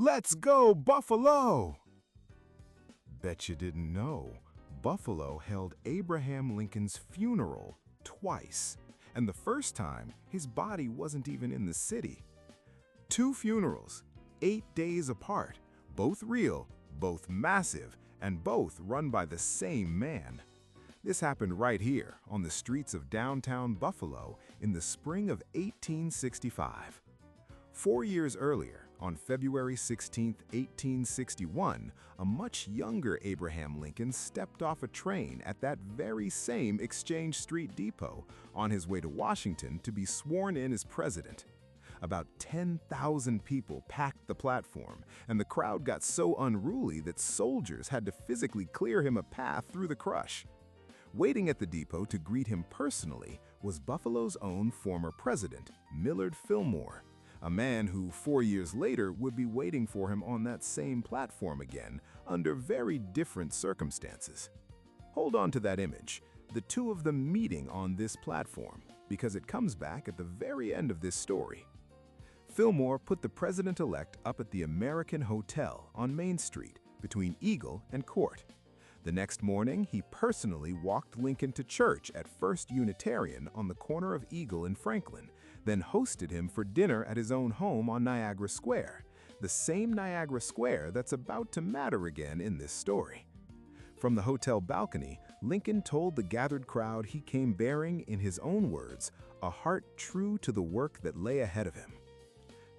Let's go, Buffalo! Bet you didn't know, Buffalo held Abraham Lincoln's funeral twice, and the first time his body wasn't even in the city. Two funerals, 8 days apart, both real, both massive, and both run by the same man. This happened right here on the streets of downtown Buffalo in the spring of 1865. 4 years earlier, on February 16, 1861, a much younger Abraham Lincoln stepped off a train at that very same Exchange Street depot on his way to Washington to be sworn in as president. About 10,000 people packed the platform, and the crowd got so unruly that soldiers had to physically clear him a path through the crush. Waiting at the depot to greet him personally was Buffalo's own former president, Millard Fillmore, a man who 4 years later would be waiting for him on that same platform again under very different circumstances. Hold on to that image, the two of them meeting on this platform, because it comes back at the very end of this story. Fillmore put the president-elect up at the American Hotel on Main Street between Eagle and Court. The next morning, he personally walked Lincoln to church at First Unitarian on the corner of Eagle and Franklin, then hosted him for dinner at his own home on Niagara Square, the same Niagara Square that's about to matter again in this story. From the hotel balcony, Lincoln told the gathered crowd he came bearing, in his own words, a heart true to the work that lay ahead of him.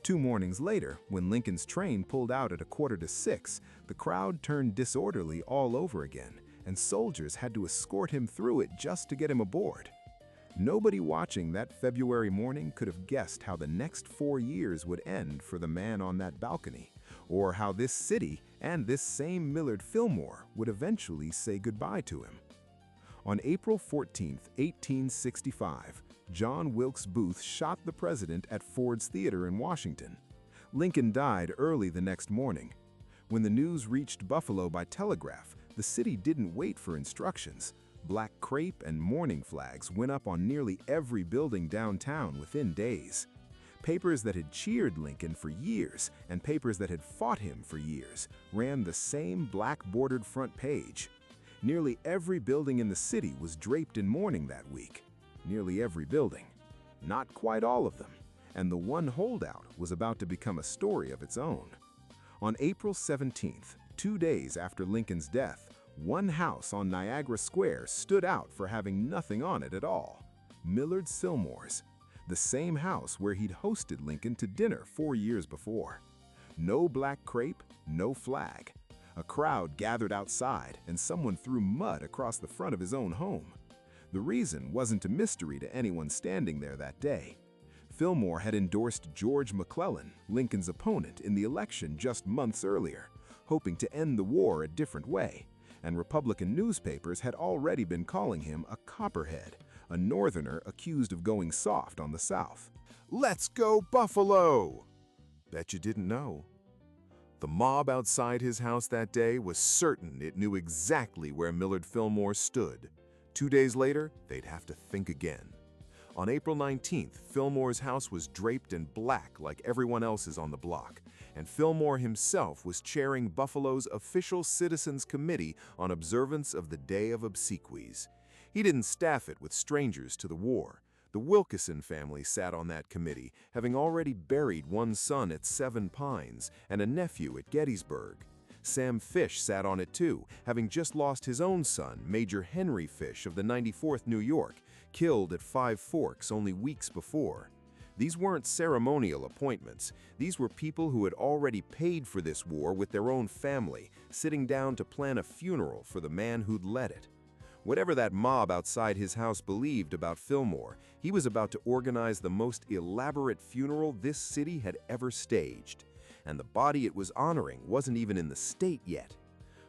2 mornings later, when Lincoln's train pulled out at 5:45, the crowd turned disorderly all over again, and soldiers had to escort him through it just to get him aboard. Nobody watching that February morning could have guessed how the next 4 years would end for the man on that balcony, or how this city and this same Millard Fillmore would eventually say goodbye to him. On April 14, 1865, John Wilkes Booth shot the president at Ford's Theater in Washington. Lincoln died early the next morning. When the news reached Buffalo by telegraph, the city didn't wait for instructions. Black crepe and mourning flags went up on nearly every building downtown within days. Papers that had cheered Lincoln for years and papers that had fought him for years ran the same black-bordered front page. Nearly every building in the city was draped in mourning that week. Nearly every building. Not quite all of them. And the one holdout was about to become a story of its own. On April 17th, 2 days after Lincoln's death, one house on Niagara Square stood out for having nothing on it at all. Millard Fillmore's. The same house where he'd hosted Lincoln to dinner 4 years before. No black crepe, no flag. A crowd gathered outside, and someone threw mud across the front of his own home. The reason wasn't a mystery to anyone standing there that day. Fillmore had endorsed George McClellan, Lincoln's opponent, in the election just months earlier, hoping to end the war a different way, and Republican newspapers had already been calling him a copperhead, a Northerner accused of going soft on the South. Let's go, Buffalo! Bet you didn't know. The mob outside his house that day was certain it knew exactly where Millard Fillmore stood. 2 days later, they'd have to think again. On April 19th, Fillmore's house was draped in black like everyone else's on the block, and Fillmore himself was chairing Buffalo's official Citizens Committee on observance of the Day of Obsequies. He didn't staff it with strangers to the war. The Wilkeson family sat on that committee, having already buried one son at Seven Pines and a nephew at Gettysburg. Sam Fish sat on it too, having just lost his own son, Major Henry Fish of the 94th New York, killed at Five Forks only weeks before. These weren't ceremonial appointments. These were people who had already paid for this war with their own family, sitting down to plan a funeral for the man who'd led it. Whatever that mob outside his house believed about Fillmore, he was about to organize the most elaborate funeral this city had ever staged. And the body it was honoring wasn't even in the state yet.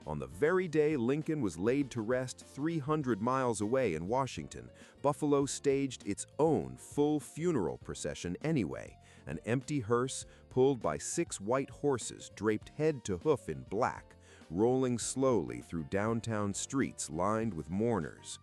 On the very day Lincoln was laid to rest 300 miles away in Washington, Buffalo staged its own full funeral procession anyway, an empty hearse pulled by 6 white horses draped head to hoof in black, rolling slowly through downtown streets lined with mourners.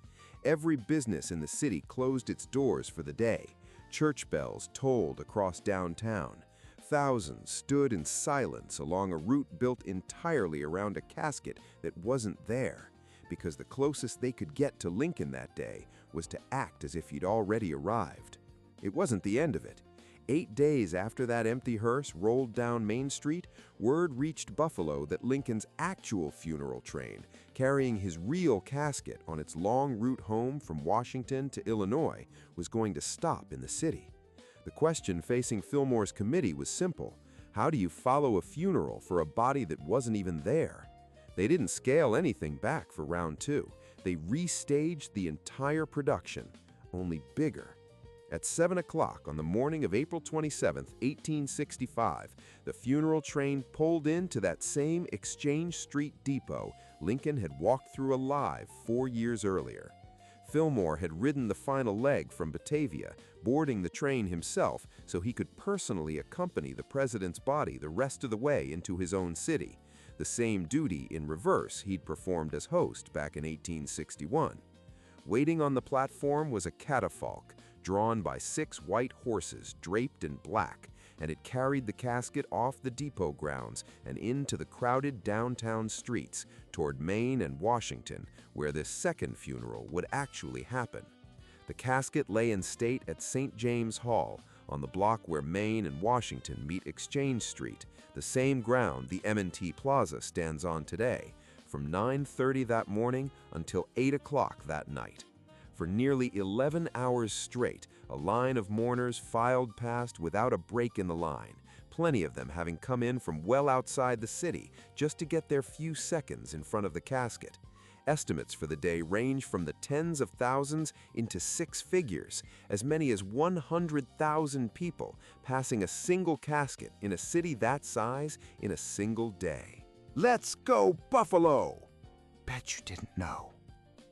Every business in the city closed its doors for the day. Church bells tolled across downtown. Thousands stood in silence along a route built entirely around a casket that wasn't there, because the closest they could get to Lincoln that day was to act as if he'd already arrived. It wasn't the end of it. 8 days after that empty hearse rolled down Main Street, word reached Buffalo that Lincoln's actual funeral train, carrying his real casket on its long route home from Washington to Illinois, was going to stop in the city. The question facing Fillmore's committee was simple: how do you follow a funeral for a body that wasn't even there? They didn't scale anything back for round 2. They restaged the entire production, only bigger. At 7 o'clock on the morning of April 27, 1865, the funeral train pulled into that same Exchange Street depot Lincoln had walked through alive 4 years earlier. Fillmore had ridden the final leg from Batavia, boarding the train himself so he could personally accompany the president's body the rest of the way into his own city, the same duty in reverse he'd performed as host back in 1861. Waiting on the platform was a catafalque, drawn by 6 white horses draped in black, and it carried the casket off the depot grounds and into the crowded downtown streets toward Main and Washington, where this second funeral would actually happen. The casket lay in state at St. James Hall, on the block where Main and Washington meet Exchange Street, the same ground the M&T Plaza stands on today, from 9:30 that morning until 8 o'clock that night. For nearly 11 hours straight, a line of mourners filed past without a break in the line, plenty of them having come in from well outside the city just to get their few seconds in front of the casket. Estimates for the day range from the tens of thousands into 6 figures, as many as 100,000 people passing a single casket in a city that size in a single day. Let's go, Buffalo! Bet you didn't know.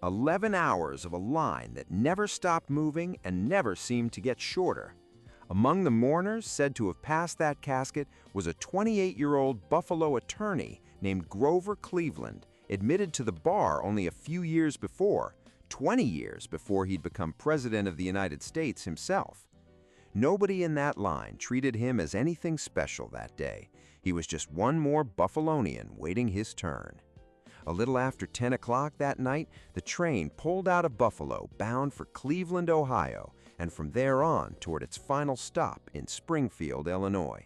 11 hours of a line that never stopped moving and never seemed to get shorter. Among the mourners said to have passed that casket was a 28-year-old Buffalo attorney named Grover Cleveland, admitted to the bar only a few years before, 20 years before he'd become President of the United States himself. Nobody in that line treated him as anything special that day. He was just one more Buffalonian waiting his turn. A little after 10 o'clock that night, the train pulled out of Buffalo bound for Cleveland, Ohio, and from there on toward its final stop in Springfield, Illinois.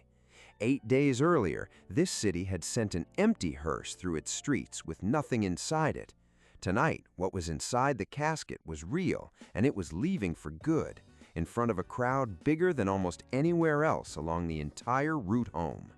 8 days earlier, this city had sent an empty hearse through its streets with nothing inside it. Tonight, what was inside the casket was real, and it was leaving for good, in front of a crowd bigger than almost anywhere else along the entire route home.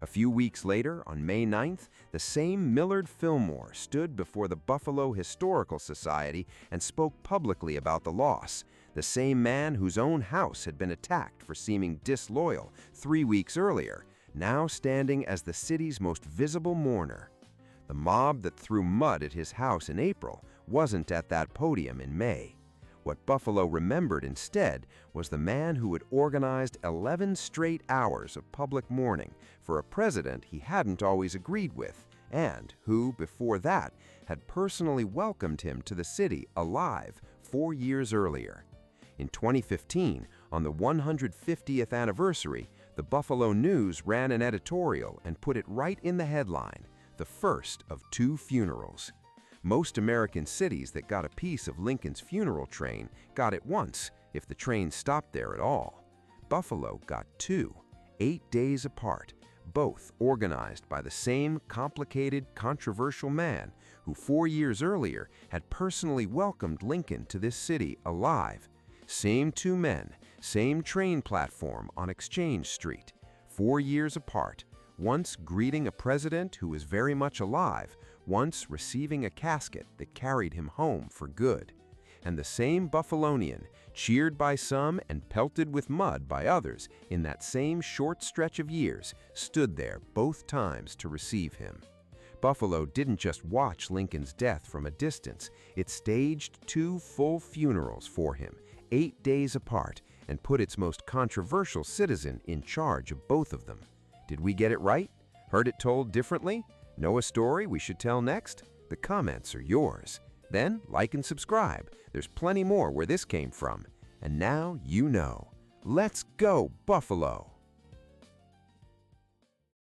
A few weeks later, on May 9th, the same Millard Fillmore stood before the Buffalo Historical Society and spoke publicly about the loss, the same man whose own house had been attacked for seeming disloyal 3 weeks earlier, now standing as the city's most visible mourner. The mob that threw mud at his house in April wasn't at that podium in May. What Buffalo remembered instead was the man who had organized 11 straight hours of public mourning for a president he hadn't always agreed with, and who, before that, had personally welcomed him to the city alive 4 years earlier. In 2015, on the 150th anniversary, the Buffalo News ran an editorial and put it right in the headline, the first of 2 funerals. Most American cities that got a piece of Lincoln's funeral train got it once, if the train stopped there at all. Buffalo got 2, 8 days apart, both organized by the same complicated, controversial man who 4 years earlier had personally welcomed Lincoln to this city alive. Same 2 men, same train platform on Exchange Street, 4 years apart, once greeting a president who was very much alive, once receiving a casket that carried him home for good. And the same Buffalonian, cheered by some and pelted with mud by others in that same short stretch of years, stood there both times to receive him. Buffalo didn't just watch Lincoln's death from a distance, it staged 2 full funerals for him, 8 days apart, and put its most controversial citizen in charge of both of them. Did we get it right? Heard it told differently? Know a story we should tell next? The comments are yours. Then like and subscribe. There's plenty more where this came from. And now you know. Let's go, Buffalo!